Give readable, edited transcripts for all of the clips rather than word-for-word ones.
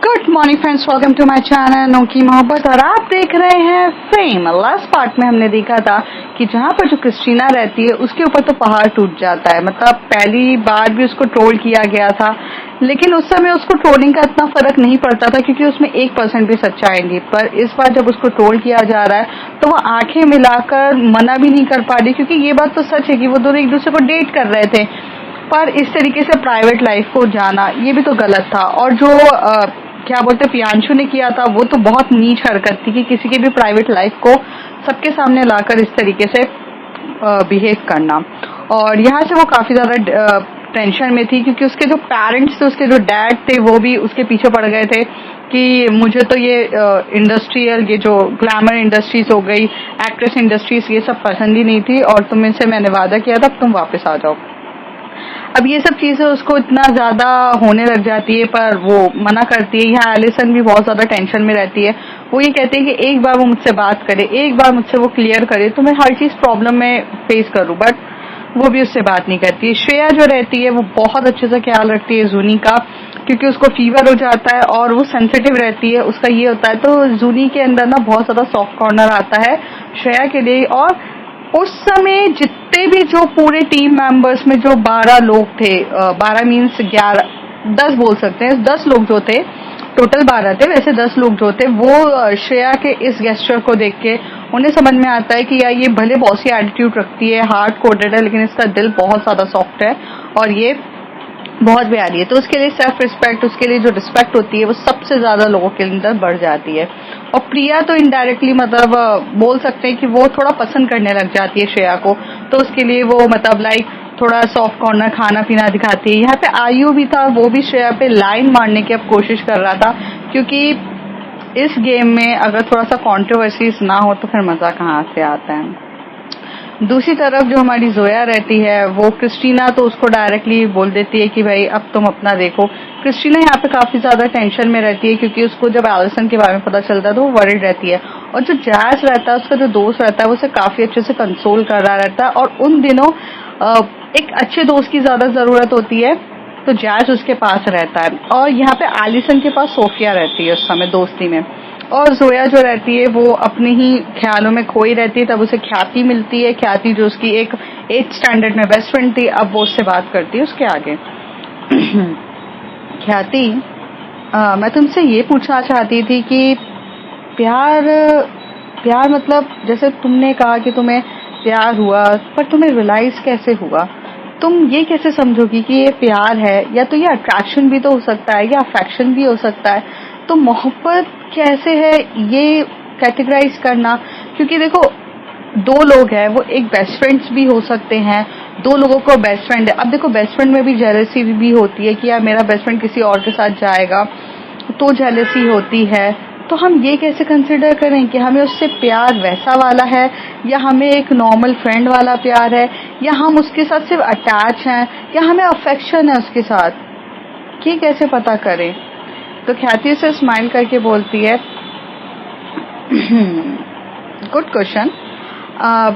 Good morning friends, welcome to my channel नोकी मोहब्बत। और आप देख रहे हैं फेम। लास्ट पार्ट में हमने देखा था कि जहाँ पर जो क्रिस्टीना रहती है उसके ऊपर तो पहाड़ टूट जाता है। मतलब पहली बार भी उसको ट्रोल किया गया था, लेकिन उस समय उसको ट्रोलिंग का इतना फर्क नहीं पड़ता था क्योंकि उसमें 1% भी सच्चाई नहीं। पर इस बार जब उसको ट्रोल किया जा रहा है तो वो आंखें मिलाकर मना भी नहीं कर पा रही, क्योंकि ये बात तो सच है कि वो दोनों एक दूसरे को डेट कर रहे थे। पर इस तरीके से प्राइवेट लाइफ को जाना ये भी तो गलत था। और जो क्या बोलते प्रियांशु ने किया था वो तो बहुत नीच हरकत थी कि किसी की भी प्राइवेट लाइफ को सबके सामने लाकर इस तरीके से बिहेव करना। और यहाँ से वो काफी ज्यादा टेंशन में थी क्योंकि उसके जो पेरेंट्स थे, उसके जो डैड थे, वो भी उसके पीछे पड़ गए थे कि मुझे तो ये इंडस्ट्रियल, ये जो ग्लैमर इंडस्ट्रीज हो गई, एक्ट्रेस इंडस्ट्रीज, ये सब पसंद ही नहीं थी और तुम इनसे मैंने वादा किया था तुम वापस आ जाओ। अब ये सब चीजें उसको इतना ज्यादा होने लग जाती है पर वो मना करती है। यहाँ एलिसन भी बहुत ज्यादा टेंशन में रहती है। वो ये कहती है कि एक बार वो मुझसे बात करे, एक बार मुझसे वो क्लियर करे तो मैं हर चीज प्रॉब्लम में फेस करूं, बट वो भी उससे बात नहीं करती। श्रेया जो रहती है वो बहुत अच्छे से ख्याल रखती है जूनी का, क्योंकि उसको फीवर हो जाता है और वो सेंसिटिव रहती है, उसका ये होता है। तो जूनी के अंदर ना बहुत ज्यादा सॉफ्ट कॉर्नर आता है श्रेया के लिए। और उस समय जितने भी जो पूरे टीम मेंबर्स में जो 12 लोग थे, 12 मीन्स 11, 10 बोल सकते हैं, 10 लोग जो थे, टोटल 12 थे, वैसे 10 लोग जो थे वो श्रेया के इस गेस्चर को देख के उन्हें समझ में आता है कि यार ये भले बॉसी एटीट्यूड रखती है, हार्ड कोडेड है, लेकिन इसका दिल बहुत ज्यादा सॉफ्ट है और ये बहुत प्यारी है। तो उसके लिए सेल्फ रिस्पेक्ट, उसके लिए जो रिस्पेक्ट होती है वो सबसे ज्यादा लोगों के अंदर बढ़ जाती है। और प्रिया तो इनडायरेक्टली मतलब बोल सकते हैं कि वो थोड़ा पसंद करने लग जाती है श्रेया को। तो उसके लिए वो मतलब लाइक थोड़ा सॉफ्ट कॉर्नर, खाना पीना दिखाती है। यहाँ पे आयु भी था, वो भी श्रेया पे लाइन मारने की अब कोशिश कर रहा था, क्योंकि इस गेम में अगर थोड़ा सा कॉन्ट्रोवर्सीज ना हो तो फिर मजा कहाँ से आता है। दूसरी तरफ जो हमारी जोया रहती है वो क्रिस्टीना तो उसको डायरेक्टली बोल देती है कि भाई अब तुम अपना देखो। क्रिस्टीना यहाँ पे काफी ज्यादा टेंशन में रहती है क्योंकि उसको जब एलिसन के बारे में पता चलता है तो वो वरिड रहती है। और जो जैज रहता है, उसका जो दोस्त रहता है, वो उसे काफी अच्छे से कंसोल कर रहा रहता है। और उन दिनों एक अच्छे दोस्त की ज्यादा जरूरत होती है, तो जैज उसके पास रहता है। और यहाँ पे एलिसन के पास सोफिया रहती है उस समय दोस्ती में। और जोया जो रहती है वो अपने ही ख्यालों में खोई रहती है। तब उसे ख्याति मिलती है, ख्याति जो उसकी एक 8th स्टैंडर्ड में बेस्ट फ्रेंड थी, अब वो उससे बात करती है उसके आगे। ख्याति, मैं तुमसे ये पूछना चाहती थी कि प्यार मतलब जैसे तुमने कहा कि तुम्हें प्यार हुआ, पर तुम्हें रियलाइज कैसे हुआ? तुम ये कैसे समझोगी कि ये प्यार है, या तो ये अट्रैक्शन भी तो हो सकता है या अफेक्शन भी हो सकता है। तो मोहब्बत कैसे है ये कैटेगराइज करना, क्योंकि देखो 2 लोग हैं, वो एक बेस्ट फ्रेंड्स भी हो सकते हैं, 2 लोगों को बेस्ट फ्रेंड है। अब देखो बेस्ट फ्रेंड में भी जेलसी भी होती है कि यार मेरा बेस्ट फ्रेंड किसी और के साथ जाएगा तो जेलसी होती है। तो हम ये कैसे कंसिडर करें कि हमें उससे प्यार वैसा वाला है या हमें एक नॉर्मल फ्रेंड वाला प्यार है, या हम उसके साथ सिर्फ अटैच हैं या हमें अफेक्शन है उसके साथ, ये कैसे पता करें? तो ख्याति से स्माइल करके बोलती है गुड क्वेश्चन,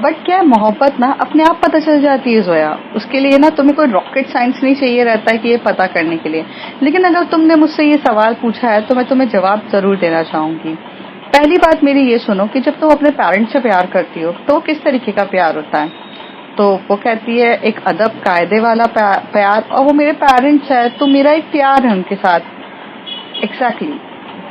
बट क्या मोहब्बत ना अपने आप पता चल जाती है जोया। उसके लिए ना तुम्हें कोई रॉकेट साइंस नहीं चाहिए रहता है कि ये पता करने के लिए। लेकिन अगर तुमने मुझसे ये सवाल पूछा है तो मैं तुम्हें जवाब जरूर देना चाहूंगी। पहली बात मेरी ये सुनो कि जब तुम अपने पेरेंट्स से प्यार करती हो तो किस तरीके का प्यार होता है? तो वो कहती है एक अदब कायदे वाला प्यार, और वो मेरे पेरेंट्स है तो मेरा एक प्यार है उनके साथ। एग्जैक्टली,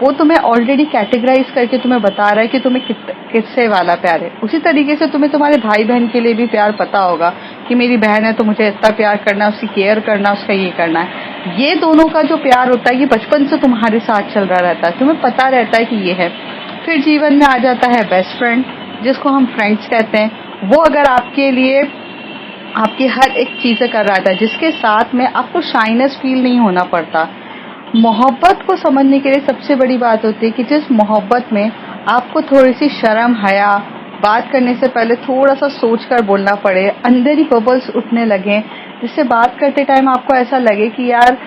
वो तुम्हें ऑलरेडी कैटेगराइज करके तुम्हें बता रहा है कि तुम्हें किससे वाला प्यार है। उसी तरीके से तुम्हें तुम्हारे भाई बहन के लिए भी प्यार पता होगा कि मेरी बहन है तो मुझे इतना प्यार करना है, उसकी केयर करना, उसका ये करना है। ये दोनों का जो प्यार होता है ये बचपन से तुम्हारे साथ चल रहा रहता है, तुम्हें पता रहता है कि ये है। फिर जीवन में आ जाता है बेस्ट फ्रेंड, जिसको हम फ्रेंड्स कहते हैं। वो अगर आपके लिए आपकी हर एक चीजें कर रहा था, जिसके साथ में आपको शाइनेस फील नहीं होना पड़ता। मोहब्बत को समझने के लिए सबसे बड़ी बात होती है कि जिस मोहब्बत में आपको थोड़ी सी शर्म, हया, बात करने से पहले थोड़ा सा सोचकर बोलना पड़े, अंदर ही बबल्स उठने लगे, जिससे बात करते टाइम आपको ऐसा लगे कि यार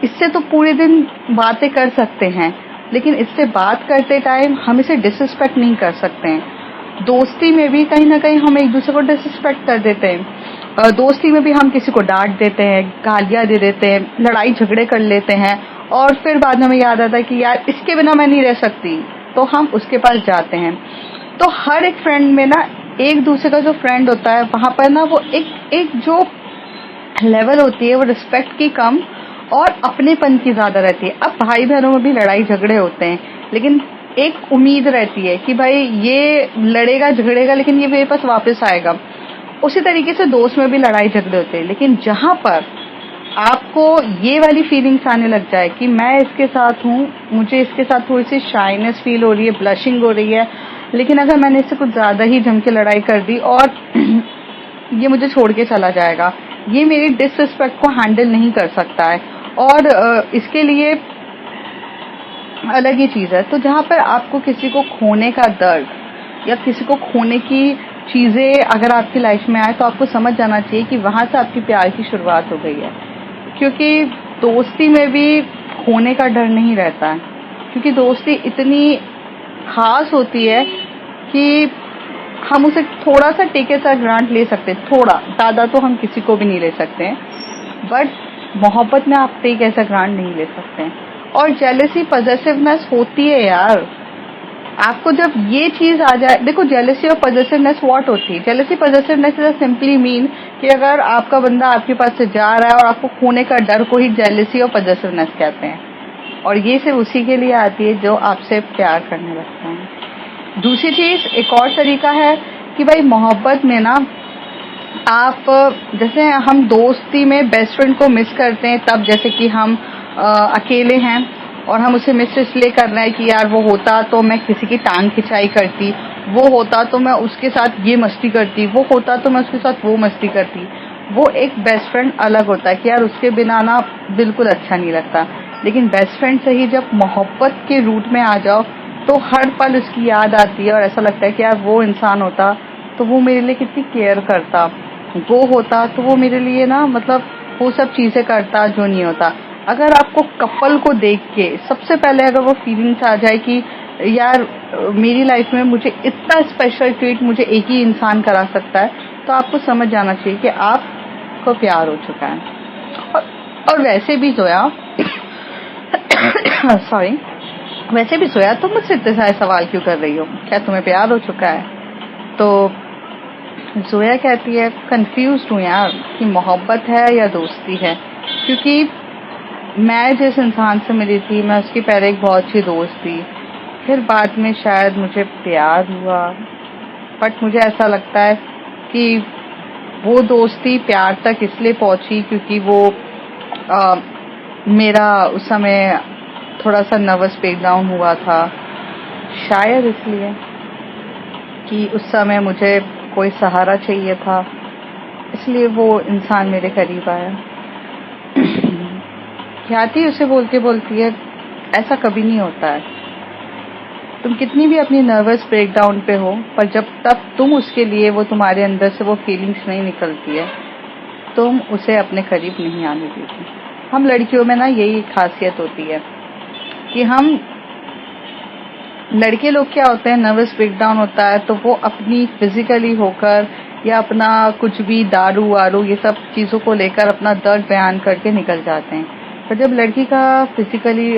इससे तो पूरे दिन बातें कर सकते हैं, लेकिन इससे बात करते टाइम हम इसे डिसरिस्पेक्ट नहीं कर सकते हैं। दोस्ती में भी कहीं ना कहीं हम एक दूसरे को डिसरिस्पेक्ट कर देते हैं। दोस्ती में भी हम किसी को डांट देते हैं, गालियां दे देते हैं, लड़ाई झगड़े कर लेते हैं, और फिर बाद में हमें याद आता है कि यार इसके बिना मैं नहीं रह सकती, तो हम उसके पास जाते हैं। तो हर एक फ्रेंड में ना एक दूसरे का जो फ्रेंड होता है वहां पर ना वो एक जो लेवल होती है वो रिस्पेक्ट की कम और अपनेपन की ज्यादा रहती है। अब भाई बहनों में भी लड़ाई झगड़े होते हैं, लेकिन एक उम्मीद रहती है कि भाई ये लड़ेगा झगड़ेगा लेकिन ये मेरे पास वापस आएगा। उसी तरीके से दोस्त में भी लड़ाई झगड़े होते हैं, लेकिन जहां पर आपको ये वाली फीलिंग्स आने लग जाए कि मैं इसके साथ हूँ, मुझे इसके साथ थोड़ी सी शाइनेस फील हो रही है, ब्लशिंग हो रही है, लेकिन अगर मैंने इससे कुछ ज्यादा ही जम के लड़ाई कर दी और ये मुझे छोड़ के चला जाएगा, ये मेरी डिसरिस्पेक्ट को हैंडल नहीं कर सकता है और इसके लिए अलग ही चीज है। तो जहां पर आपको किसी को खोने का दर्द या किसी को खोने की चीजें अगर आपकी लाइफ में आए तो आपको समझ जाना चाहिए कि वहां से आपकी प्यार की शुरुआत हो गई है। क्योंकि दोस्ती में भी खोने का डर नहीं रहता है, क्योंकि दोस्ती इतनी खास होती है कि हम उसे थोड़ा सा टेके सा ग्रांट ले सकते हैं, थोड़ा ज्यादा तो हम किसी को भी नहीं ले सकते हैं, बट मोहब्बत में आप टेक ऐसा ग्रांट नहीं ले सकते हैं। और जेलसी पॉजेसिवनेस होती है यार, आपको जब ये चीज आ जाए, देखो जेलसी और पॉजेसिवनेस व्हाट होती है। जेलसी पॉजेसिवनेस इज सिंपली मीन कि अगर आपका बंदा आपके पास से जा रहा है और आपको खोने का डर को ही जेलसी और पॉजेसिवनेस कहते हैं, और ये सिर्फ उसी के लिए आती है जो आपसे प्यार करने लगता है। दूसरी चीज एक और तरीका है कि भाई मोहब्बत में ना आप जैसे हम दोस्ती में बेस्ट फ्रेंड को मिस करते हैं तब, जैसे कि हम अकेले हैं और हम उसे मिस इसलिए कर रहे हैं कि यार वो होता तो मैं किसी की टांग खिंचाई करती, वो होता तो मैं उसके साथ ये मस्ती करती, वो होता तो मैं उसके साथ वो मस्ती करती। वो एक बेस्ट फ्रेंड अलग होता है कि यार उसके बिना ना बिल्कुल अच्छा नहीं लगता। लेकिन बेस्ट फ्रेंड से ही जब मोहब्बत के रूट में आ जाओ तो हर पल उसकी याद आती है और ऐसा लगता है कि यार वो इंसान होता तो वो मेरे लिए कितनी केयर करता, वो होता तो वो मेरे लिए ना मतलब वो सब चीजें करता जो नहीं होता। अगर आपको कपल को देख के सबसे पहले अगर वो फीलिंग्स आ जाए कि यार मेरी लाइफ में मुझे इतना स्पेशल ट्रीट मुझे एक ही इंसान करा सकता है, तो आपको समझ जाना चाहिए कि आपको प्यार हो चुका है। और वैसे भी जोया सॉरी वैसे भी जोया तुम मुझसे इतने सारे सवाल क्यों कर रही हो, क्या तुम्हें प्यार हो चुका है? तो जोया कहती है कंफ्यूज हूँ यार कि मोहब्बत है या दोस्ती है, क्योंकि मैं जिस इंसान से मिली थी मैं उसकी पहले एक बहुत अच्छी दोस्त थी, फिर बाद में शायद मुझे प्यार हुआ, बट मुझे ऐसा लगता है कि वो दोस्ती प्यार तक इसलिए पहुंची क्योंकि वो मेरा उस समय थोड़ा सा नर्वस ब्रेकडाउन हुआ था, शायद इसलिए कि उस समय मुझे कोई सहारा चाहिए था, इसलिए वो इंसान मेरे करीब आया। ख्याति उसे बोलती है ऐसा कभी नहीं होता है, तुम कितनी भी अपनी नर्वस ब्रेकडाउन पे हो पर जब तक तुम उसके लिए वो तुम्हारे अंदर से वो फीलिंग्स नहीं निकलती है तुम उसे अपने करीब नहीं आने देती। हम लड़कियों में ना यही खासियत होती है कि हम लड़के लोग क्या होते हैं, नर्वस ब्रेकडाउन होता है तो वो अपनी फिजिकली होकर या अपना कुछ भी दारू वारू ये सब चीजों को लेकर अपना दर्द बयान करके निकल जाते हैं। पर जब लड़की का फिजिकली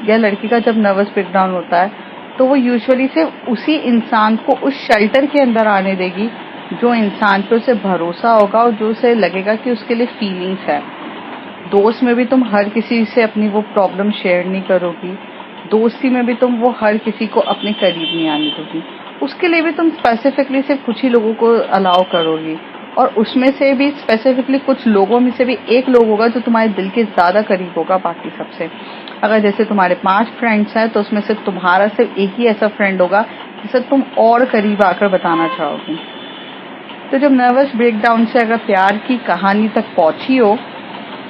या लड़की का जब नर्वस ब्रेकडाउन होता है तो वो यूजुअली सिर्फ उसी इंसान को उस शेल्टर के अंदर आने देगी जो इंसान पे उसे भरोसा होगा और जो उसे लगेगा कि उसके लिए फीलिंग्स है। दोस्त में भी तुम हर किसी से अपनी वो प्रॉब्लम शेयर नहीं करोगी, दोस्ती में भी तुम वो हर किसी को अपने करीब नहीं आने दोगी, उसके लिए भी तुम स्पेसिफिकली सिर्फ कुछ ही लोगों को अलाउ करोगी, और उसमें से भी स्पेसिफिकली कुछ लोगों में से भी एक लोग होगा जो तुम्हारे दिल के ज्यादा करीब होगा बाकी सबसे। अगर जैसे तुम्हारे 5 फ्रेंड्स हैं तो उसमें से तुम्हारा सिर्फ एक ही ऐसा फ्रेंड होगा जिसे तुम और करीब आकर बताना चाहोगे। तो जब नर्वस ब्रेकडाउन से अगर प्यार की कहानी तक पहुंची हो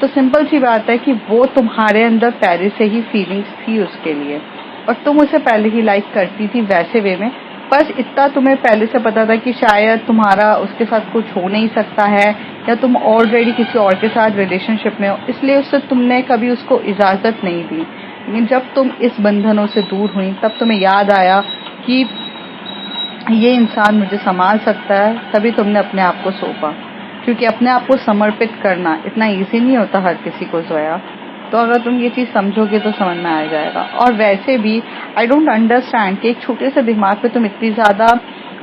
तो सिंपल सी बात है कि वो तुम्हारे अंदर पहले से ही फीलिंग्स थी उसके लिए और तुम उसे पहले ही लाइक करती थी वैसे वे में, बस इतना तुम्हें पहले से पता था कि शायद तुम्हारा उसके साथ कुछ हो नहीं सकता है या तुम ऑलरेडी किसी और के साथ रिलेशनशिप में हो, इसलिए उससे तुमने कभी उसको इजाजत नहीं दी। लेकिन जब तुम इस बंधनों से दूर हुई तब तुम्हें याद आया कि ये इंसान मुझे संभाल सकता है, तभी तुमने अपने आप को सौंपा। क्योंकि अपने आप को समर्पित करना इतना इजी नहीं होता हर किसी को जोया, तो अगर तुम ये चीज समझोगे तो समझ में आ जाएगा। और वैसे भी आई डोंट अंडरस्टैंड कि एक छोटे से दिमाग पे तुम इतनी ज्यादा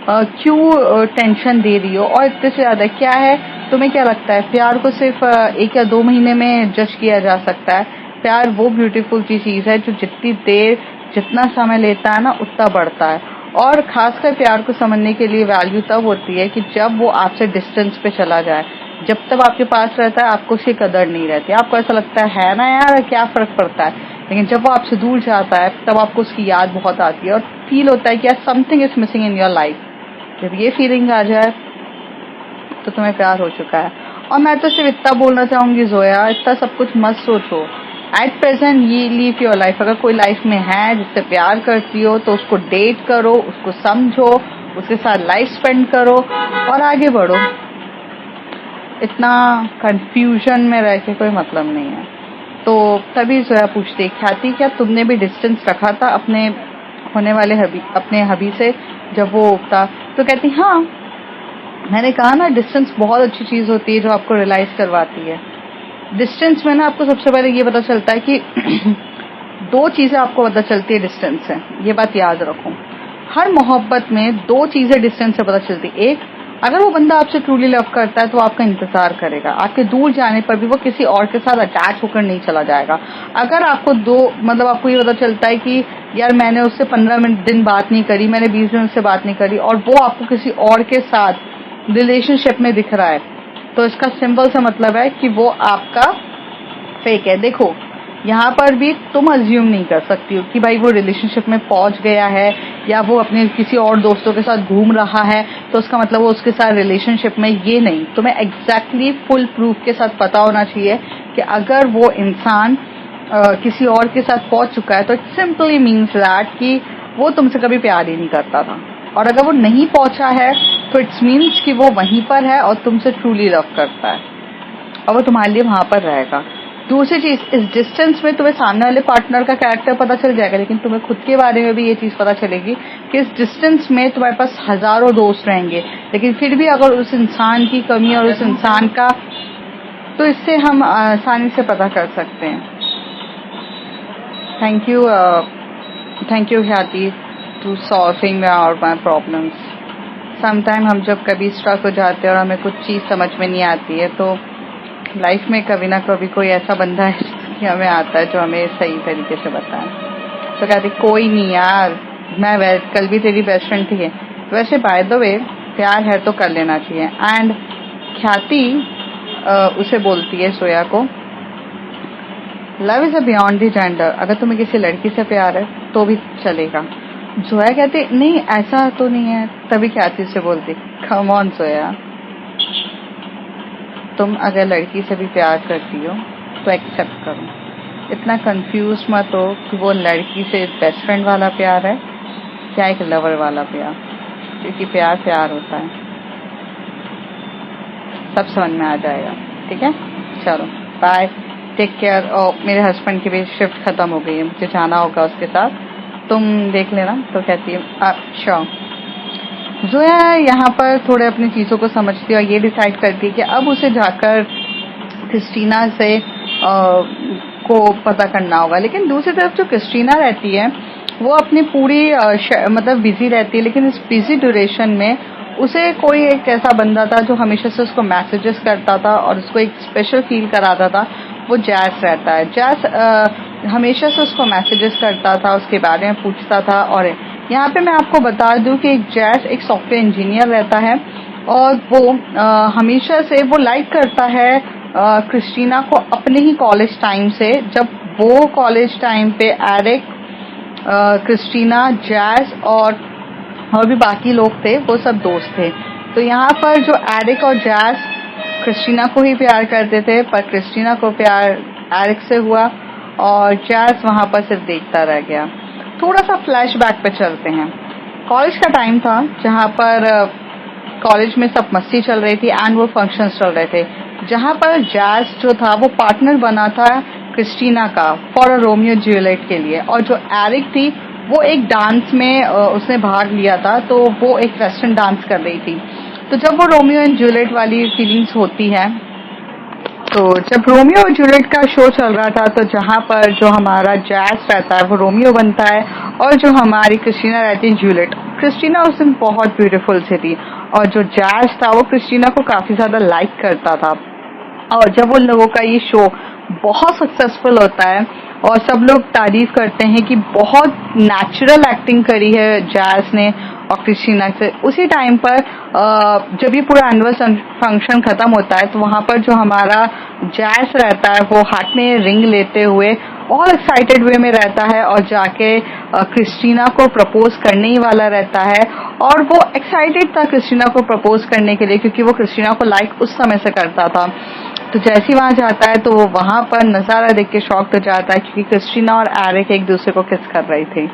क्यों टेंशन दे रही हो, और इतने से ज्यादा क्या है। तुम्हें क्या लगता है प्यार को सिर्फ 1 या 2 महीने में जज किया जा सकता है? प्यार वो ब्यूटीफुल सी चीज है जो जितनी देर जितना समय लेता है ना उतना बढ़ता है। और खासकर प्यार को समझने के लिए वैल्यू तब होती है कि जब वो आपसे डिस्टेंस पे चला जाए। जब तक आपके पास रहता है आपको उसकी कदर नहीं रहती, आपको ऐसा लगता है ना यार क्या फर्क पड़ता है। लेकिन जब वो आपसे दूर जाता है तब आपको उसकी याद बहुत आती है और फील होता है कि यार something is missing in your life. जब ये फीलिंग आ जाए तो तुम्हें प्यार हो चुका है। और मैं तो सिर्फ इतना बोलना चाहूंगी जोया, इतना सब कुछ मत सोचो। एट प्रेजेंट ये लीव योर लाइफ। अगर कोई लाइफ में है जिससे प्यार करती हो तो उसको डेट करो, उसको समझो, उसके साथ लाइफ स्पेंड करो और आगे बढ़ो। इतना कंफ्यूजन में रह के कोई मतलब नहीं है। तो तभी जोया पूछती ख्याति क्या तुमने भी डिस्टेंस रखा था अपने होने वाले अपने हबी से जब वो था? तो कहती हाँ, मैंने कहा ना डिस्टेंस बहुत अच्छी चीज होती है जो आपको रियलाइज करवाती है। डिस्टेंस में ना आपको सबसे पहले ये पता चलता है कि 2 चीजें आपको पता चलती है डिस्टेंस से, ये बात याद रखो। हर मोहब्बत में 2 चीजें डिस्टेंस से पता चलती है। एक, अगर वो बंदा आपसे ट्रूली लव करता है तो आपका इंतजार करेगा, आपके दूर जाने पर भी वो किसी और के साथ अटैच होकर नहीं चला जाएगा। अगर आपको आपको ये पता चलता है कि यार मैंने उससे 15 दिन बात नहीं करी, मैंने 20 दिन उससे बात नहीं करी और वो आपको किसी और के साथ रिलेशनशिप में दिख रहा है, तो इसका सिंपल सा मतलब है कि वो आपका फेक है। देखो यहाँ पर भी तुम अज्यूम नहीं कर सकती हो कि भाई वो रिलेशनशिप में पहुंच गया है या वो अपने किसी और दोस्तों के साथ घूम रहा है तो उसका मतलब वो उसके साथ रिलेशनशिप में। ये नहीं, तुम्हें एग्जैक्टली फुल प्रूफ के साथ पता होना चाहिए कि अगर वो इंसान किसी और के साथ पहुंच चुका है तो इट सिंपली मीन्स दैट कि वो तुमसे कभी प्यार ही नहीं करता था। और अगर वो नहीं पहुंचा है तो इट्स मीन्स कि वो वहीं पर है और तुमसे ट्रूली लव करता है और वो तुम्हारे लिए वहां पर रहेगा। दूसरी चीज, इस डिस्टेंस में तुम्हें सामने वाले पार्टनर का कैरेक्टर पता चल जाएगा, लेकिन तुम्हें खुद के बारे में भी ये चीज पता चलेगी कि इस डिस्टेंस में तुम्हारे पास हजारों दोस्त रहेंगे, लेकिन फिर भी अगर उस इंसान की कमी और उस इंसान का, तो इससे हम आसानी से पता कर सकते हैं। Thank you Khyati to solving our my problems. Sometime हम जब कभी स्ट्रक हो जाते हैं और हमें कुछ चीज समझ में नहीं आती है तो लाइफ में कभी ना कभी कोई ऐसा बंदा है कि हमें आता है जो हमें सही तरीके से बताए। तो कहती कोई नहीं यार, मैं कल भी तेरी बेस्ट फ्रेंड थी। वैसे बाय द वे प्यार है तो कर लेना चाहिए। एंड ख्याति उसे बोलती है सोया को, love is a beyond the gender. अगर तुम्हें किसी लड़की से प्यार है तो भी चलेगा। जोया कहती नहीं ऐसा तो नहीं है। तभी ख्याति से बोलती कम ऑन सोया, तुम अगर लड़की से भी प्यार करती हो तो एक्सेप्ट करो। इतना कंफ्यूज मत हो कि वो लड़की से बेस्ट फ्रेंड वाला प्यार है क्या एक लवर वाला प्यार, क्योंकि प्यार प्यार होता है। सब समझ में आ जाएगा। ठीक है, चलो बाय, टेक केयर। और मेरे हस्बैंड की भी शिफ्ट खत्म हो गई है, मुझे जाना होगा उसके साथ, तुम देख लेना। तो कहती है अच्छा। जोया यहाँ पर थोड़े अपनी चीजों को समझती है और ये डिसाइड करती है कि अब उसे जाकर क्रिस्टीना से को पता करना होगा। लेकिन दूसरी तरफ जो क्रिस्टीना रहती है वो अपनी पूरी बिजी रहती है, लेकिन इस बिजी ड्यूरेशन में उसे कोई एक ऐसा बंदा था जो हमेशा से उसको मैसेजेस करता था और उसको एक स्पेशल फील कराता था। वो जैस रहता है। जैस हमेशा से उसको मैसेजेस करता था, उसके बारे में पूछता था। और यहाँ पे मैं आपको बता दूं कि जैस एक सॉफ्टवेयर इंजीनियर रहता है और वो हमेशा से वो लाइक करता है क्रिस्टीना को अपने ही कॉलेज टाइम से, जब वो कॉलेज टाइम पे एरिक, क्रिस्टीना, जैस और भी बाकी लोग थे, वो सब दोस्त थे। तो यहाँ पर जो एरिक और जैस क्रिस्टीना को ही प्यार करते थे, पर क्रिस्टीना को प्यार एरिक से हुआ और जैस वहां पर सिर्फ देखता रह गया। थोड़ा सा फ्लैशबैक पे चलते हैं। कॉलेज का टाइम था जहां पर कॉलेज में सब मस्ती चल रही थी एंड वो फंक्शंस चल रहे थे, जहां पर जैस जो था वो पार्टनर बना था क्रिस्टीना का फॉर अ रोमियो जूलियट के लिए। और जो एरिक थी वो एक डांस में उसने भाग लिया था, तो वो एक वेस्टर्न डांस कर रही थी। तो जब वो रोमियो एंड जूलियट वाली फीलिंग्स होती है तो जब रोमियो और जूलियट का शो चल रहा था तो जहाँ पर जो हमारा जैस रहता है वो रोमियो बनता है और जो हमारी क्रिस्टीना रहती है जूलियट। क्रिस्टीना उस दिन बहुत ब्यूटीफुल सी थी और जो जैस था वो क्रिस्टीना को काफी ज्यादा लाइक करता था। और जब उन लोगों का ये शो बहुत सक्सेसफुल होता है और सब लोग तारीफ करते हैं कि बहुत नेचुरल एक्टिंग करी है जैस ने और क्रिस्टीना से, उसी टाइम पर जब ये पूरा एनुअल फंक्शन खत्म होता है तो वहां पर जो हमारा जैस रहता है वो हाथ में रिंग लेते हुए बहुत एक्साइटेड वे में रहता है और जाके क्रिस्टीना को प्रपोज करने ही वाला रहता है। और वो एक्साइटेड था क्रिस्टीना को प्रपोज करने के लिए क्योंकि वो क्रिस्टीना को लाइक उस समय से करता था। तो जैसे ही वहां जाता है तो वो वहां पर नजारा देख के शॉक्ड हो जाता है क्योंकि क्रिस्टीना और एरिक एक दूसरे को किस कर रही थी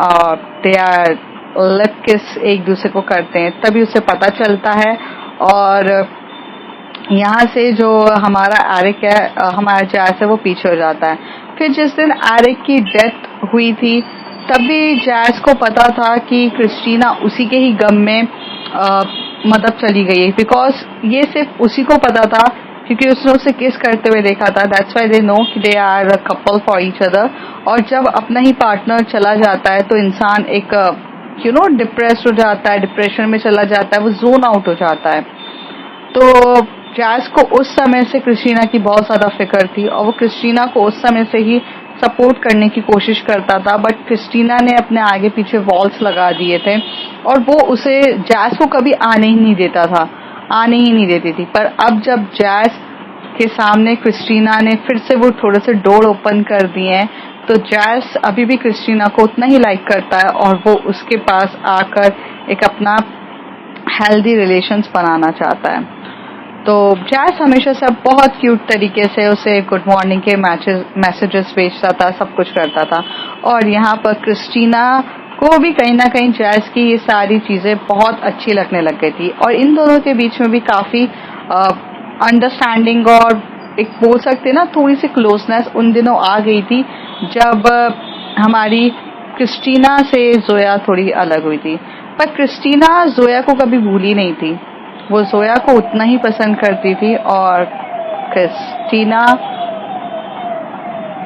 और दे आर लिप किस एक दूसरे को करते हैं, तभी उसे पता चलता है। और यहाँ से जो हमारा एरिक है, हमारा जैस है, वो पीछे हो जाता है। फिर जिस दिन एरिक की डेथ हुई थी तब भी जैस को पता था कि क्रिस्टीना उसी के ही गम में मतलब चली गई है, बिकॉज ये सिर्फ उसी को पता था क्योंकि उसने उसे किस करते हुए देखा था। दैट्स व्हाई दे नो कि they are a couple for each other. और जब अपना ही पार्टनर चला जाता है तो इंसान एक डिप्रेस्ड हो जाता है, डिप्रेशन में चला जाता है, वो जोन आउट हो जाता है। तो जैस को उस समय से क्रिस्टीना की बहुत ज्यादा फिक्र थी और वो क्रिस्टीना को उस समय से ही सपोर्ट करने की कोशिश करता था, बट क्रिस्टीना ने अपने आगे पीछे वॉल्स लगा दिए थे और वो उसे जैस को कभी आने ही नहीं देता था, आने ही नहीं देती थी। पर अब जब जैस के सामने क्रिस्टीना ने फिर से वो थोड़े से डोर ओपन कर दिए हैं तो जैस अभी भी क्रिस्टीना को उतना ही लाइक करता है और वो उसके पास आकर एक अपना हेल्दी रिलेशंस बनाना चाहता है। तो जैस हमेशा से बहुत क्यूट तरीके से उसे गुड मॉर्निंग के मैसेजेस भेजता था, सब कुछ करता था। और यहाँ पर क्रिस्टीना को भी कहीं ना कहीं जैस की ये सारी चीजें बहुत अच्छी लगने लग गई थी और इन दोनों के बीच में भी काफी अंडरस्टैंडिंग और एक बोल सकते ना थोड़ी सी क्लोजनेस उन दिनों आ गई थी जब हमारी क्रिस्टीना से जोया थोड़ी अलग हुई थी। पर क्रिस्टीना जोया को कभी भूली नहीं थी, वो जोया को उतना ही पसंद करती थी और क्रिस्टीना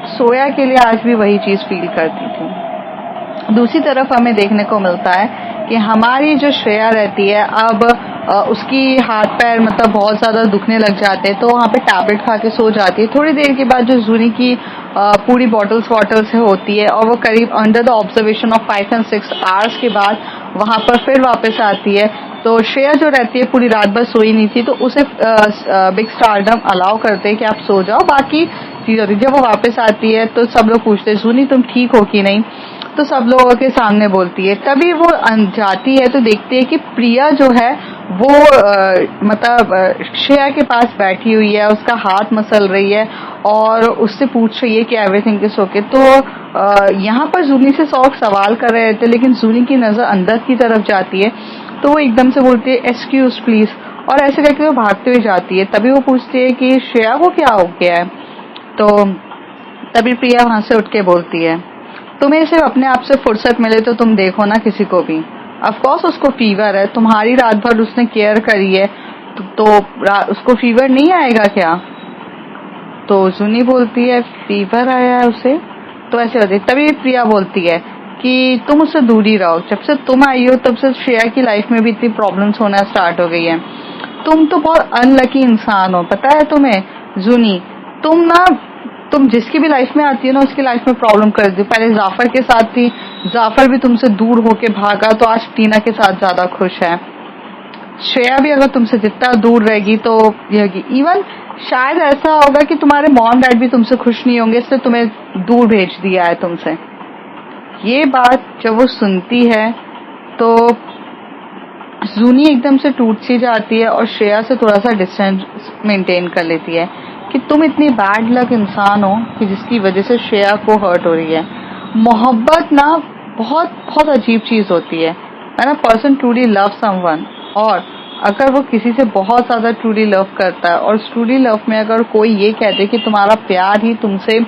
सोया के लिए आज भी वही चीज फील करती थी। दूसरी तरफ हमें देखने को मिलता है कि हमारी जो श्रेया रहती है अब उसकी हाथ पैर मतलब बहुत ज्यादा दुखने लग जाते हैं तो वहाँ पे टैबलेट खा के सो जाती है। थोड़ी देर के बाद जो जूनी की पूरी बॉटल्स होती है और वो करीब under the observation of 5 and 6 hours के बाद वहां पर फिर वापस आती है। तो श्रेया जो रहती है पूरी रात भर सोई नहीं थी तो उसे बिग स्टारडम अलाउ करते हैं कि आप सो जाओ, बाकी चीज होती है। जब वो वापस आती है तो सब लोग पूछते हैं जूनी तुम ठीक हो कि नहीं, तो सब लोगों के सामने बोलती है। तभी वो जाती है तो देखती है कि प्रिया जो है वो मतलब श्रेया के पास बैठी हुई है, उसका हाथ मसल रही है और उससे पूछ रही है कि एवरीथिंग इज ओके। तो यहाँ पर जूनी से 100 सवाल कर रहे थे लेकिन जूनी की नजर अंदर की तरफ जाती है तो वो एकदम से बोलती है एक्सक्यूज प्लीज, और ऐसे करके वो भागते हुए जाती है। तभी वो पूछती है कि श्रेया को क्या हो गया है, तो तभी प्रिया वहां से उठ के बोलती है तुम्हें सिर्फ अपने आप से फुर्सत मिले तो तुम देखो ना किसी को भी, ऑफकोर्स उसको फीवर है, तुम्हारी रात भर उसने केयर करी है तो उसको फीवर नहीं आएगा क्या। तो जूनी बोलती है फीवर आया है उसे, तो ऐसे होती है। तभी प्रिया बोलती है कि तुम उससे दूर ही रहो, जब से तुम आई हो तब से श्रेया की लाइफ में भी इतनी प्रॉब्लम्स होना स्टार्ट हो गई है। तुम तो बहुत अनलकी इंसान हो, पता है तुम्हें जूनी, तुम जिसकी भी लाइफ में आती है ना उसकी लाइफ में प्रॉब्लम कर दी। पहले जाफर के साथ थी, जाफर भी तुमसे दूर होके भागा तो आज टीना के साथ ज्यादा खुश है। श्रेया भी अगर तुमसे जितना दूर रहेगी तो ये होगी। इवन शायद ऐसा होगा कि तुम्हारे मॉम डैड भी तुमसे खुश नहीं होंगे इसलिए तुम्हें दूर भेज दिया है तुमसे। ये बात जब वो सुनती है तो जूनी एकदम से टूट सी जाती है और श्रेया से थोड़ा सा डिस्टेंस मेंटेन कर लेती है कि तुम इतनी बैड लक इंसान हो कि जिसकी वजह से श्रेया को हर्ट हो रही है। मोहब्बत ना बहुत बहुत अजीब चीज होती है ना, पर्सन ट्रूली लव समवन, और अगर वो किसी से बहुत ज्यादा ट्रूली लव करता है और ट्रूली लव में अगर कोई ये कहते कि तुम्हारा प्यार ही तुमसे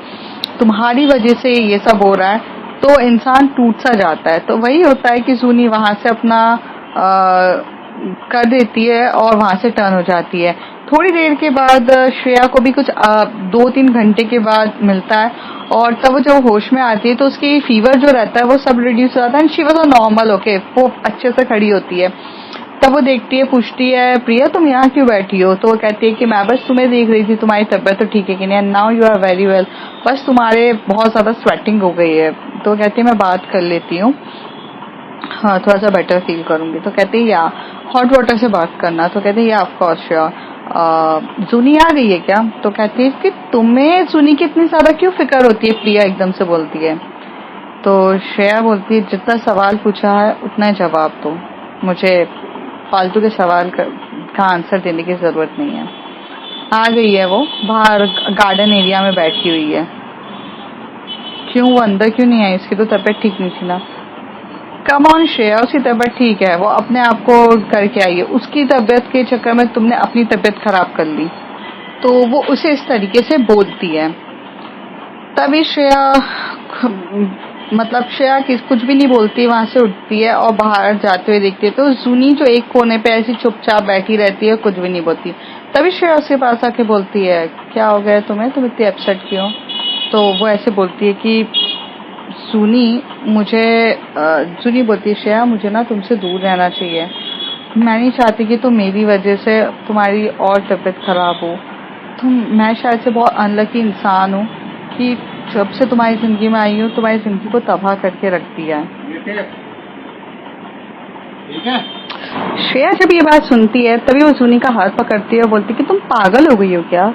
तुम्हारी वजह से ये सब हो रहा है तो इंसान टूट सा जाता है। तो वही होता है कि जूनी वहां से अपना कर देती है और वहां से टर्न हो जाती है। थोड़ी देर के बाद श्रेया को भी कुछ 2-3 घंटे के बाद मिलता है, और तब वो जब होश में आती है तो उसकी फीवर जो रहता है वो सब रिड्यूस हो जाता है, शी वाज नॉर्मल, ओके, वो अच्छे से खड़ी होती है। तब वो देखती है, पूछती है प्रिया तुम यहाँ क्यों बैठी हो? तो वो कहती है कि मैं बस तुम्हें देख रही थी, तुम्हारी तबीयत तो ठीक है कि नहीं, now you are very well, बस तुम्हारे बहुत ज्यादा स्वेटिंग हो गई है। तो कहती है मैं बात कर लेती हूँ, हाँ थोड़ा सा बेटर फील करूंगी। तो कहते हैं या हॉट वाटर से बात करना? तो कहते हैं या ऑफ कोर्स श्योर। जूनी आ गई है क्या? तो कहती है कि तुम्हें जूनी की इतनी ज्यादा क्यों फिक्र होती है? प्रिया एकदम से बोलती है। तो श्रेया बोलती है जितना सवाल पूछा है उतना ही जवाब दो, मुझे फालतू के सवाल का आंसर देने की जरूरत नहीं है। आ गई है वो, बाहर गार्डन एरिया में बैठी हुई है। क्यों, वो अंदर क्यों नहीं आई? इसकी तो तबीयत ठीक नहीं थी ना। कम ऑन श्रेया, उसकी तबीयत ठीक है, वो अपने आप को करके आई है, उसकी तबीयत के चक्कर में तुमने अपनी तबीयत खराब कर ली। तो वो उसे इस तरीके से बोलती है। तभी श्रेया श्रेया कुछ भी नहीं बोलती, वहां से उठती है और बाहर जाते हुए देखती है तो जूनी जो एक कोने पे ऐसी चुपचाप बैठी रहती है, कुछ भी नहीं बोलती। तभी श्रेया उसके पास आके बोलती है क्या हो गया तुम्हें, तुम इतनी अपसेट क्यों? तो वो ऐसे बोलती है कि जूनी बोलती है श्रेया मुझे ना तुमसे दूर रहना चाहिए, मैं नहीं चाहती कि तुम मेरी वजह से तुम्हारी और तबीयत खराब हो। मैं शायद से बहुत अनलकी इंसान हूँ कि जब से तुम्हारी जिंदगी में आई हूँ तुम्हारी जिंदगी को तबाह करके रख दिया है। श्रेया जब ये बात सुनती है तभी वो जूनी का हाथ पकड़ती है और बोलती कि तुम पागल हो गई हो क्या?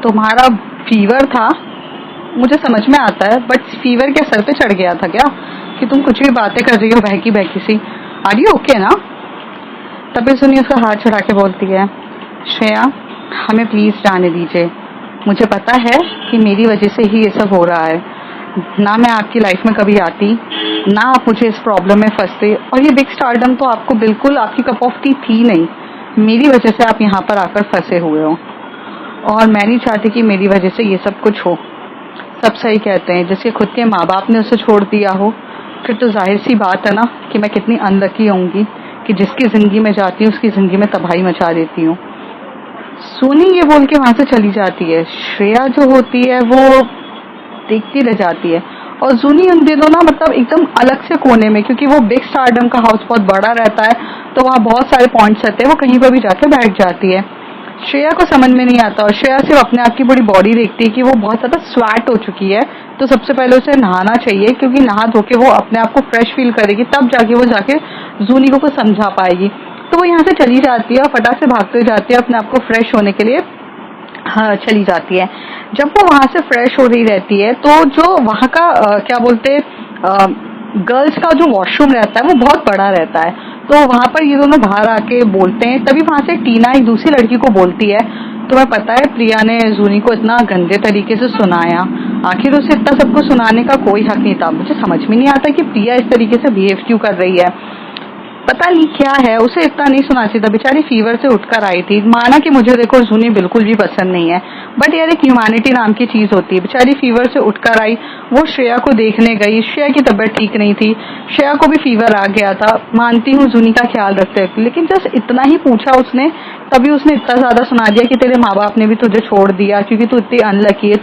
तुम्हारा फीवर था, मुझे समझ में आता है, बट फीवर क्या सर पे चढ़ गया था क्या कि तुम कुछ भी बातें कर रही हो बहकी बहकी सी? आर यू ओके ना? तभी सुनी उसका हाथ छुड़ा के बोलती है श्रेया हमें प्लीज जाने दीजिए, मुझे पता है कि मेरी वजह से ही ये सब हो रहा है, ना मैं आपकी लाइफ में कभी आती, ना आप मुझे इस प्रॉब्लम में फंसते, और ये बिग स्टारडम तो आपको बिल्कुल आपकी कप ऑफ टी थी नहीं, मेरी वजह से आप यहाँ पर आकर फंसे हुए हो, और मैं नहीं चाहती कि मेरी वजह से ये सब कुछ हो। सब सही कहते हैं, जिसके खुद के माँ बाप ने उसे छोड़ दिया हो, फिर तो जाहिर सी बात है ना कि मैं कितनी अनलकी होंगी कि जिसकी जिंदगी में जाती हूँ उसकी जिंदगी में तबाही मचा देती हूँ। सोनी ये बोल के वहां से चली जाती है। श्रेया जो होती है वो देखती रह जाती है, और जूनी उन दिनों ना एकदम अलग से कोने में, क्योंकि वो बिग स्टारडम का हाउस बहुत बड़ा रहता है तो वहाँ बहुत सारे पॉइंट्स रहते हैं, वो कहीं पर भी जाके बैठ जाती है। श्रेया को समझ में नहीं आता, और श्रेया सिर्फ अपने आप की बड़ी बॉडी देखती है कि वो बहुत ज्यादा स्वैट हो चुकी है, तो सबसे पहले उसे नहाना चाहिए, क्योंकि नहा धो के वो अपने आप को फ्रेश फील करेगी, तब जाके वो जाके जूनी को कुछ समझा पाएगी। तो वो यहाँ से चली जाती है और फटाक से भागते जाती है, अपने आप को फ्रेश होने के लिए चली जाती है। जब वो वहां से फ्रेश हो रही रहती है तो जो वहां का क्या बोलते गर्ल्स का जो वॉशरूम रहता है वो बहुत बड़ा रहता है, तो वहां पर ये दोनों बाहर आके बोलते हैं। तभी वहां से टीना एक दूसरी लड़की को बोलती है तुम्हें पता है प्रिया ने जूनी को इतना गंदे तरीके से सुनाया, आखिर उसे इतना सबको सुनाने का कोई हक नहीं था, मुझे समझ में नहीं आता कि प्रिया इस तरीके से बिहेव क्यों कर रही है, पता नहीं क्या है, उसे इतना नहीं सुना चाहिए था, बेचारी फीवर से उठकर आई थी। माना कि मुझे देखो जूनी बिल्कुल भी पसंद नहीं है, बट यार एक ह्यूमैनिटी नाम की चीज होती है, बेचारी फीवर से उठकर आई, वो श्रेया को देखने गई, श्रेया की तबीयत ठीक नहीं थी, श्रेया को भी फीवर आ गया था, मानती हूँ जूनी का ख्याल रखते हैं, लेकिन जस्ट इतना ही पूछा उसने, तभी उसने इतना ज्यादा सुना दिया कि तेरे माँ बाप ने भी तुझे छोड़ दिया क्योंकि तू इतनी अनलकी है,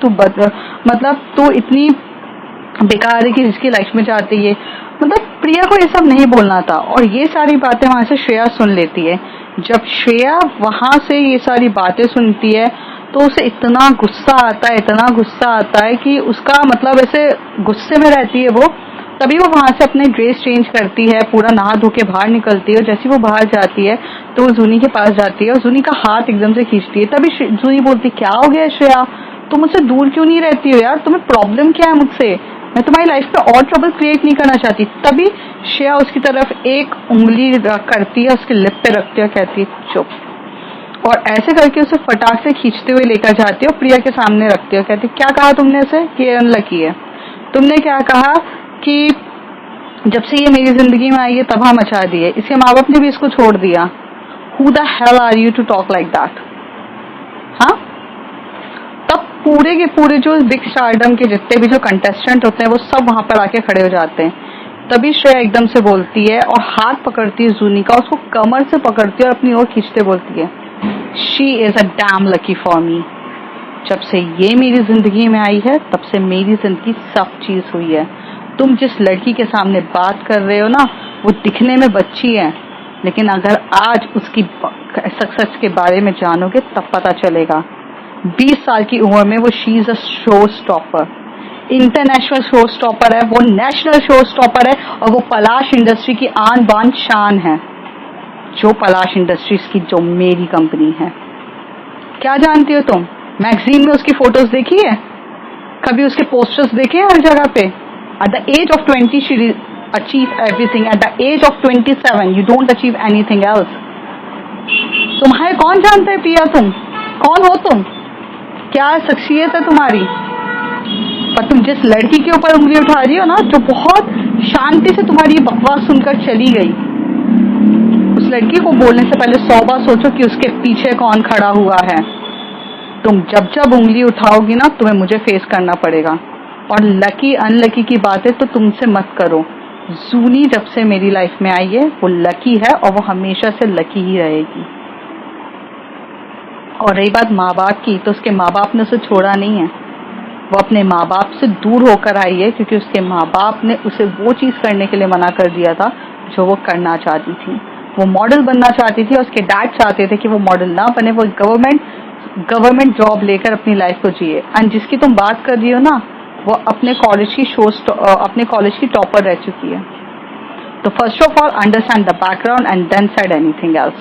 तू इतनी बेकार है कि जिसकी लाइफ में जाती है। प्रिया को ये सब नहीं बोलना था, और ये सारी बातें वहां से श्रेया सुन लेती है। जब श्रेया वहां से ये सारी बातें सुनती है तो उसे इतना गुस्सा आता है कि उसका ऐसे गुस्से में रहती है वो। तभी वो वहां से अपने ड्रेस चेंज करती है, पूरा नहा धो के बाहर निकलती है, और जैसे वो बाहर जाती है तो वो जूनी के पास जाती है और जूनी का हाथ एकदम से खींचती है। तभी जूनी बोलती क्या हो गया श्रेया, तुम मुझसे दूर क्यों नहीं रहती हो यार, तुम्हें प्रॉब्लम क्या है मुझसे, मैं तुम्हारी लाइफ में और ट्रबल क्रिएट नहीं करना चाहती। तभी श्रेया उसकी तरफ एक उंगली करती है, उसके लिप पे रखती है, कहती है चुप, और ऐसे करके उसे फटाक से खींचते हुए लेकर जाती है और प्रिया के सामने रखती है, कहती क्या कहा तुमने इसे कि अनलकी है, तुमने क्या कहा कि जब से ये मेरी जिंदगी में आई है तबाह मचा दी है, इसके माँ बाप ने भी इसको छोड़ दिया, who the hell are you to talk like that. हाँ, तब पूरे के पूरे जो बिग स्टारडम के जितने भी जो कंटेस्टेंट होते हैं वो सब वहां पर आके खड़े हो जाते हैं। तभी श्रेया एकदम से बोलती है और हाथ पकड़ती है जूनी का, उसको कमर से पकड़ती है और अपनी ओर खींचते बोलती है she is a dam lucky for me. जब से ये मेरी जिंदगी में आई है तब से मेरी जिंदगी सब चीज हुई है। तुम जिस लड़की के सामने बात कर रहे हो ना, वो दिखने में बच्ची है, लेकिन अगर आज उसकी सक्सेस के बारे में जानोगे तब पता चलेगा। 20 साल की उम्र में वो she is a show stopper, international show stopper है, वो नेशनल शो स्टॉपर है, और वो पलाश इंडस्ट्री की आन बान शान है। जो पलाश इंडस्ट्रीज की जो मेरी कंपनी है। क्या जानती हो तुम? मैगजीन में उसकी फोटोज देखी है? कभी उसके पोस्टर्स देखे हैं हर जगह पे? At the age of 20 she achieve everything, at the age of 27 you don't achieve anything else. तुम्हारे कौन जानता है पिया? तुम कौन हो? तुम क्या शख्सियत है तुम्हारी? पर तुम जिस लड़की के ऊपर उंगली उठा रही हो ना, जो बहुत शांति से तुम्हारी ये बकवास सुनकर चली गई, उस लड़की को बोलने से पहले 100 बार सोचो कि उसके पीछे कौन खड़ा हुआ है। तुम जब जब उंगली उठाओगी ना, तुम्हें मुझे फेस करना पड़ेगा। और लकी अनलकी की बातें तो तुमसे मत करो। जूनी जब से मेरी लाइफ में आई है वो लकी है, और वो हमेशा से लकी ही रहेगी। और रही बात माँ बाप की, तो उसके माँ बाप ने उसे छोड़ा नहीं है। वो अपने माँ बाप से दूर होकर आई है, क्योंकि उसके माँ बाप ने उसे वो चीज करने के लिए मना कर दिया था जो वो करना चाहती थी। वो मॉडल बनना चाहती थी, और उसके डैड चाहते थे कि वो मॉडल ना बने, वो गवर्नमेंट जॉब लेकर अपनी लाइफ को जिए। एंड जिसकी तुम बात कर रही हो ना, वो अपने कॉलेज की टॉपर रह चुकी है। तो first of all understand the background and then said anything else.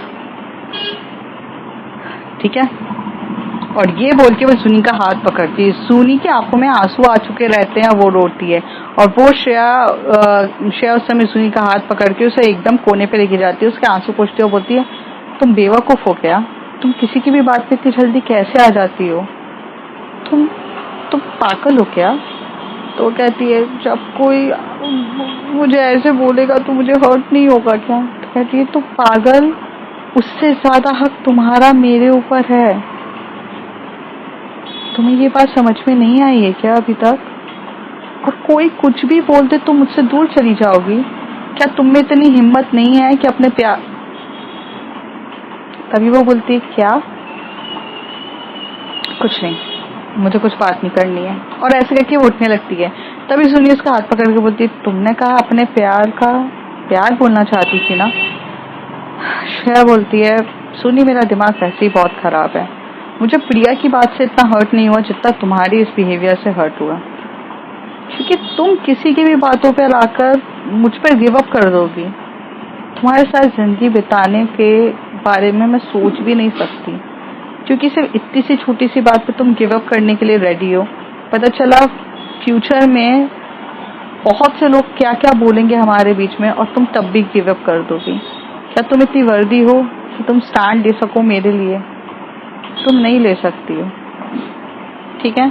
ठीक है? और ये बोल के वो सुनी का हाथ पकड़ती है। सुनी की आंखों में आंसू आ चुके रहते हैं, वो रोती है, और वो श्रेया उस समय सुनी का हाथ पकड़ के उसे एकदम कोने पे लेके जाती है, उसके आंसू पोंछती है, और बोलती है तुम बेवकूफ हो क्या? तुम किसी की भी बात पे इतनी जल्दी कैसे आ जाती हो? तुम पागल हो क्या? तो वो कहती है जब कोई मुझे ऐसे बोलेगा तो मुझे हर्ट नहीं होगा क्या? तो कहती है तुम पागल, उससे ज्यादा हक तुम्हारा मेरे ऊपर है। तुम्हें ये बात समझ में नहीं आई है क्या अभी तक? और कोई कुछ भी बोल दे तुम मुझसे दूर चली जाओगी क्या? तुम में इतनी हिम्मत नहीं है कि अपने प्यार। तभी वो बोलती है क्या? कुछ नहीं, मुझे कुछ बात नहीं करनी है, और ऐसे करके वो उठने लगती है। तभी सुनी उसका हाथ पकड़ के बोलती है तुमने कहा अपने प्यार बोलना चाहती थी ना? श्रेया बोलती है सुनी मेरा दिमाग वैसे ही बहुत खराब है, मुझे प्रिया की बात से इतना हर्ट नहीं हुआ जितना तुम्हारी इस बिहेवियर से हर्ट हुआ, क्योंकि तुम किसी की भी बातों पर आकर मुझ पर गिव अप कर दोगी। तुम्हारे साथ जिंदगी बिताने के बारे में मैं सोच भी नहीं सकती, क्योंकि सिर्फ इतनी सी छोटी सी बात पे तुम गिव अप करने के लिए रेडी हो। पता चला फ्यूचर में बहुत से लोग क्या क्या बोलेंगे हमारे बीच में, और तुम तब भी गिव अप कर दोगी। क्या तुम इतनी वर्दी हो कि तुम स्टैंड ले सको मेरे लिए? तुम नहीं ले सकती हो। ठीक है?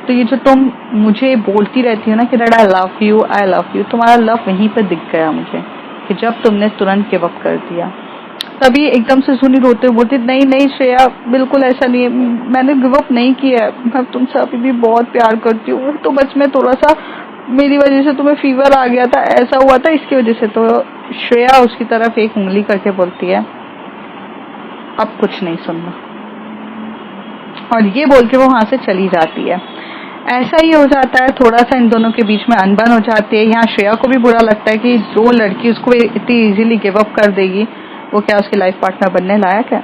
तो ये जो तुम मुझे बोलती रहती हो ना कि आई लव यू, तुम्हारा लव वहीं पर दिख गया मुझे कि जब तुमने तुरंत गिव अप कर दिया। तभी एकदम से सुनी रोते बोलती नहीं श्रेया, बिल्कुल ऐसा नहीं है, मैंने गिव अप नहीं किया है, मैं तुमसे अभी भी बहुत प्यार करती हूँ, तो बस मैं थोड़ा सा मेरी वजह से तुम्हें फीवर आ गया था, ऐसा हुआ था इसकी वजह से। तो श्रेया उसकी तरफ एक उंगली करके बोलती है अब कुछ नहीं सुनना, और ये बोल के वो वहां से चली जाती है। ऐसा ही हो जाता है, थोड़ा सा इन दोनों के बीच में अनबन हो जाती है। यहाँ श्रेया को भी बुरा लगता है कि जो लड़की उसको इतनी इजीली गिव अप कर देगी वो क्या उसकी लाइफ पार्टनर बनने लायक है?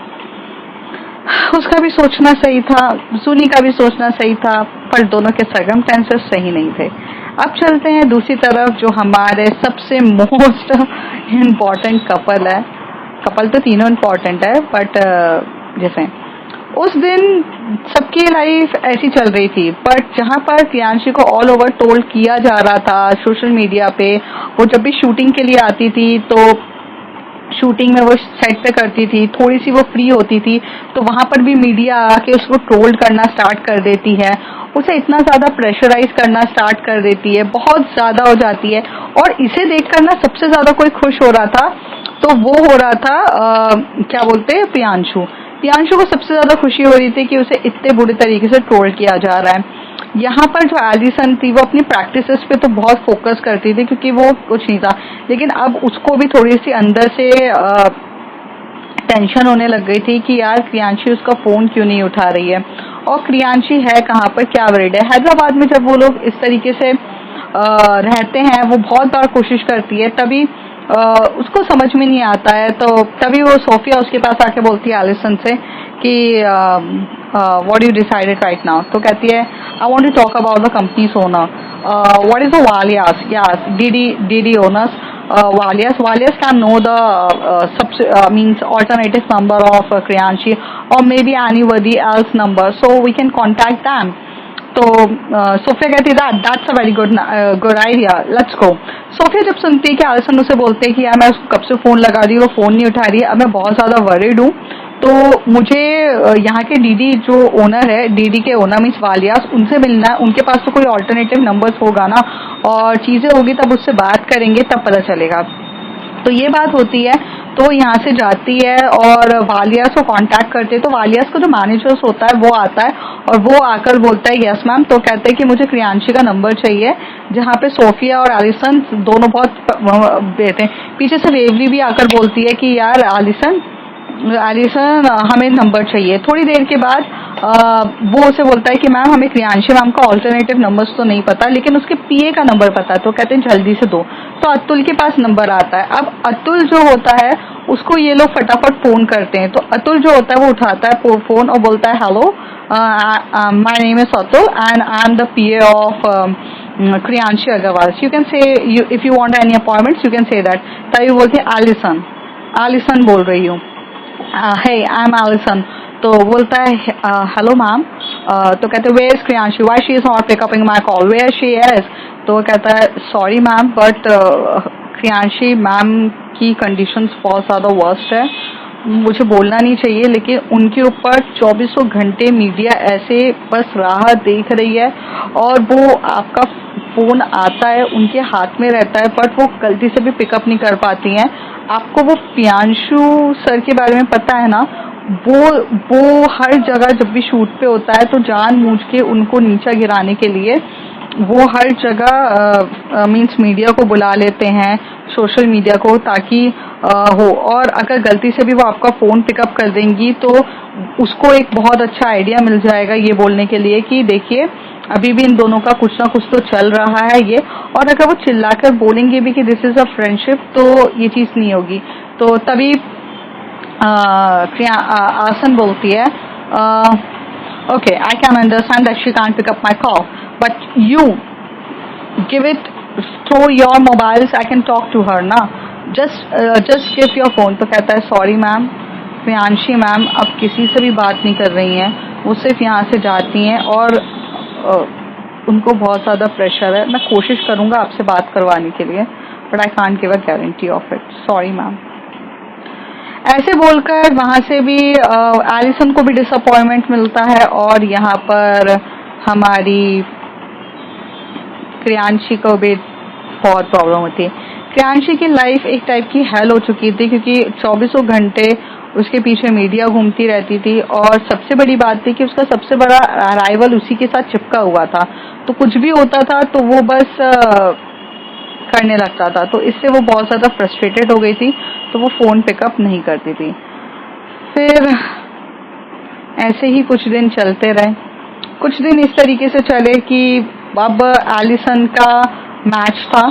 उसका भी सोचना सही था, सुनी का भी सोचना सही था, पर दोनों के सर्कमस्टेंसेस सही नहीं थे। अब चलते हैं दूसरी तरफ, जो हमारे सबसे मोस्ट इम्पोर्टेंट कपल है। कपल तो तीनों इम्पोर्टेंट है, बट जैसे उस दिन सबकी लाइफ ऐसी चल रही थी, बट जहाँ पर प्रियांशी को ऑल ओवर टोल्ड किया जा रहा था सोशल मीडिया पे, वो जब भी शूटिंग के लिए आती थी तो शूटिंग में वो सेट पे करती थी, थोड़ी सी वो फ्री होती थी तो वहां पर भी मीडिया आके उसको ट्रोल करना स्टार्ट कर देती है, उसे इतना ज्यादा प्रेशराइज करना स्टार्ट कर देती है, बहुत ज्यादा हो जाती है। और इसे देखकर ना सबसे ज्यादा कोई खुश हो रहा था तो वो हो रहा था क्या बोलते हैं प्रियांशु को सबसे ज्यादा खुशी हो रही थी कि उसे इतने बुरे तरीके से ट्रोल किया जा रहा है। यहाँ पर जो एलिसन थी वो अपनी प्रैक्टिसेस पे तो बहुत फोकस करती थी क्योंकि वो कुछ नहीं था, लेकिन अब उसको भी थोड़ी सी अंदर से टेंशन होने लग गई थी कि यार क्रियांशी उसका फोन क्यों नहीं उठा रही है, और क्रियांशी है कहाँ पर, क्या वर्ड है। हैदराबाद में जब वो लोग इस तरीके से रहते हैं, वो बहुत बार कोशिश करती है, तभी उसको समझ में नहीं आता है। तो तभी वो सोफिया उसके पास आके बोलती है एलिसन से कि what you decided right now. तो कहती है I want to talk about the companies owner, what is the values, yes DD owners, Valias can know the means alternative number of Kriyanshi, or maybe anybody else number, so we can contact them. तो Sophia कहती है that's a very good idea, let's go. Sophia जब सुनती है कि Allison उसे बोलते हैं कि यार मैं उसको कब से फोन लगा रही हूँ, वो फोन नहीं उठा रही है, अब मैं बहुत ज्यादा वरीड हूँ, तो मुझे यहाँ के डीडी जो ओनर है, डीडी के ओनर मीन्स वालियास, उनसे मिलना है। उनके पास तो कोई ऑल्टरनेटिव नंबर्स होगा ना, और चीजें होगी तब उससे बात करेंगे, तब पता चलेगा। तो ये बात होती है, तो यहाँ से जाती है और वालियास को कांटेक्ट करते हैं। तो वालियास का जो मैनेजर होता है वो आता है, और वो आकर बोलता है यस मैम। तो कहते हैं कि मुझे क्रियांशी का नंबर चाहिए, जहाँ पे सोफिया और एलिसन दोनों बहुत देते हैं। पीछे से वेवली भी आकर बोलती है कि यार एलिसन हमें नंबर चाहिए। थोड़ी देर के बाद वो उसे बोलता है कि मैम हमें क्रियांशी मैम का ऑल्टरनेटिव नंबर्स तो नहीं पता, लेकिन उसके पीए का नंबर पता है। तो कहते हैं जल्दी से दो। तो अतुल के पास नंबर आता है। अब अतुल जो होता है उसको ये लोग फटाफट फोन करते हैं। तो अतुल जो होता है वो उठाता है फोन और बोलता है hello, my name is Atul and I am the PA of Kriyanshi Agarwal, you can say if you want any appointments you can say that. तभी बोलती है एलिसन बोल रही हूँ, hey I'm Allison। तो बोलता है हेलो मैम। तो कहते हैं where is Kriyanshi, why she is not picking my call, where she is। तो कहता है sorry ma'am but Kriyanshi ma'am की कंडीशंस बहुत ज़्यादा वर्स्ट है, मुझे बोलना नहीं चाहिए, लेकिन उनके ऊपर 24 घंटे मीडिया ऐसे बस राह देख रही है, और वो आपका फोन आता है उनके हाथ में रहता है, बट वो गलती से भी पिकअप नहीं कर पाती हैं। आपको वो प्रियांशु सर के बारे में पता है ना, वो हर जगह जब भी शूट पे होता है तो जानबूझ के उनको नीचा गिराने के लिए वो हर जगह मींस मीडिया को बुला लेते हैं, सोशल मीडिया को, ताकि हो। और अगर गलती से भी वो आपका फोन पिकअप कर देंगी तो उसको एक बहुत अच्छा आइडिया मिल जाएगा ये बोलने के लिए कि देखिए अभी भी इन दोनों का कुछ ना कुछ तो चल रहा है ये। और अगर वो चिल्लाकर बोलेंगे भी कि दिस इज अ फ्रेंडशिप, तो ये चीज नहीं होगी। तो तभी आसन बोलती है okay I can understand that she can't pick up my call, but you give it through your mobiles, I can talk to her ना, जस्ट गिव योर फोन। तो कहता है सॉरी मैम, प्रियांशी मैम अब किसी से भी बात नहीं कर रही हैं, वो सिर्फ यहाँ से जाती हैं और उनको बहुत ज़्यादा प्रेशर है। मैं कोशिश करूँगा आपसे बात करवाने के लिए, but I can't give a guarantee of it, sorry ma'am. ऐसे बोलकर वहाँ से भी एलिसन को भी डिसअपॉइंटमेंट मिलता है, और यहाँ पर हमारी क्रियांशी को भी बहुत प्रॉब्लम होती है। क्रियांशी की लाइफ एक टाइप की हेल हो चुकी थी, क्योंकि 24 घंटे उसके पीछे मीडिया घूमती रहती थी, और सबसे बड़ी बात थी कि उसका सबसे बड़ा राइवल उसी के साथ चिपका हुआ था। तो कुछ भी होता था तो वो बस करने लगता था, तो इससे वो बहुत ज़्यादा फ्रस्ट्रेटेड हो गई थी, तो वो फ़ोन पिकअप नहीं करती थी। फिर ऐसे ही कुछ दिन चलते रहे। कुछ दिन इस तरीके से चले कि अब एलिसन का मैच था,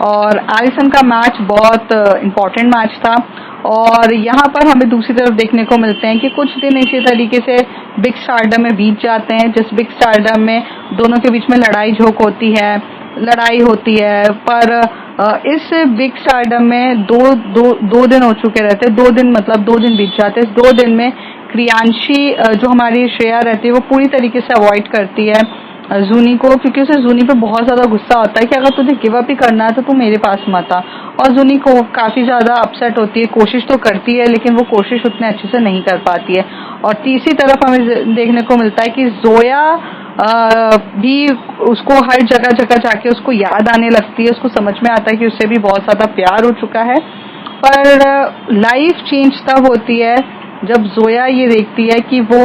और एलिसन का मैच बहुत इम्पोर्टेंट मैच था। और यहाँ पर हमें दूसरी तरफ देखने को मिलते हैं कि कुछ दिन इसी तरीके से बिग स्टारडम में बीत जाते हैं, जिस बिग स्टारडम में दोनों के बीच में लड़ाई होती है। पर इस बिग स्टारडम में दो दिन हो चुके रहते, 2 दिन मतलब 2 दिन बीत जाते। 2 दिन में क्रियांशी जो हमारी श्रेया रहती है वो पूरी तरीके से अवॉइड करती है जूनी को, क्योंकि उसे जूनी पे बहुत ज़्यादा गुस्सा होता है कि अगर तुझे गिव अप ही करना है तो तू मेरे पास मत आ। और जूनी को काफ़ी ज़्यादा अपसेट होती है, कोशिश तो करती है लेकिन वो कोशिश उतने अच्छे से नहीं कर पाती है। और तीसरी तरफ हमें देखने को मिलता है कि जोया भी उसको हर जगह जाके उसको याद आने लगती है, उसको समझ में आता है कि उससे भी बहुत ज़्यादा प्यार हो चुका है। पर लाइफ चेंज तब होती है जब जोया ये देखती है कि वो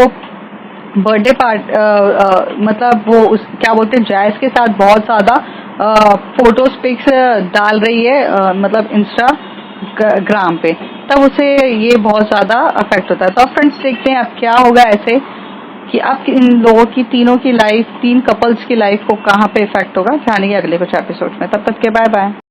बर्थडे पार्टी मतलब वो क्या बोलते हैं जैस के साथ बहुत ज़्यादा फोटोज पिक्स डाल रही है, मतलब इंस्टा ग्राम पे, तब उसे ये बहुत ज्यादा अफेक्ट होता है। तो अब फ्रेंड्स देखते हैं अब क्या होगा ऐसे कि अब इन लोगों की, तीनों की लाइफ, 3 कपल्स की लाइफ को कहाँ पे इफेक्ट होगा, जानेंगे अगले कुछ एपिसोड में। तब तक के बाय बाय।